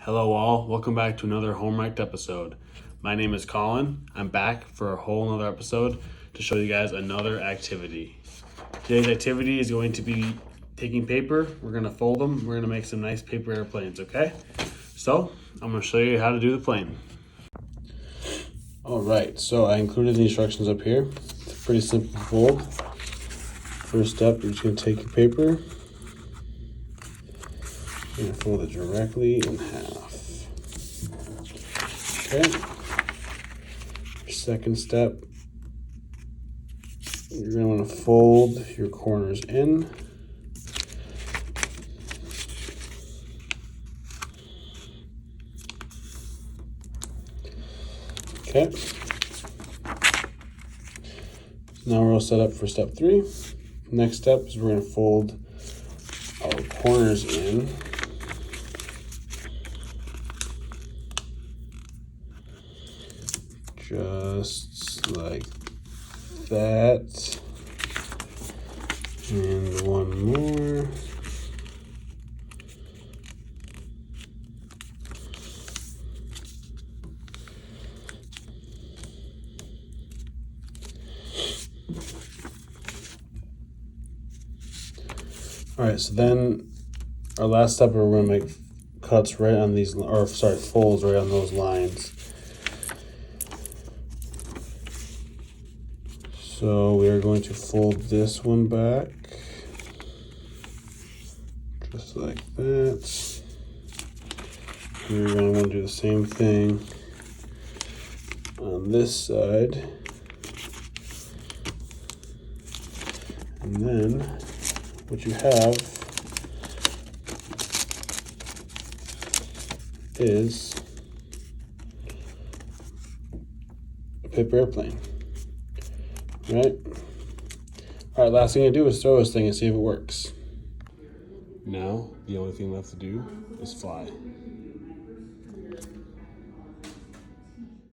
Hello all, welcome back to another HomeRECed episode. My name is Colin. I'm back for a whole nother episode to show you guys another activity. Today's activity is going to be taking paper, we're going to fold them, we're going to make some nice paper airplanes, okay? So, I'm going to show you how to do the plane. Alright, so I included the instructions up here. It's a pretty simple fold. First step, you're just going to take your paper. You're going to fold it directly in half. Okay. Second step, you're going to want to fold your corners in. Okay. Now we're all set up for step 3. Next step is we're going to fold our corners in. Just like that. And one more. All right, so then our last step, we're going to make cuts right on these, or sorry, folds right on those lines. So we are going to fold this one back, just like that. And we're going to want to do the same thing on this side. And then what you have is a paper airplane. Right? All right, last thing to do is throw this thing and see if it works. Now, the only thing left to do is fly.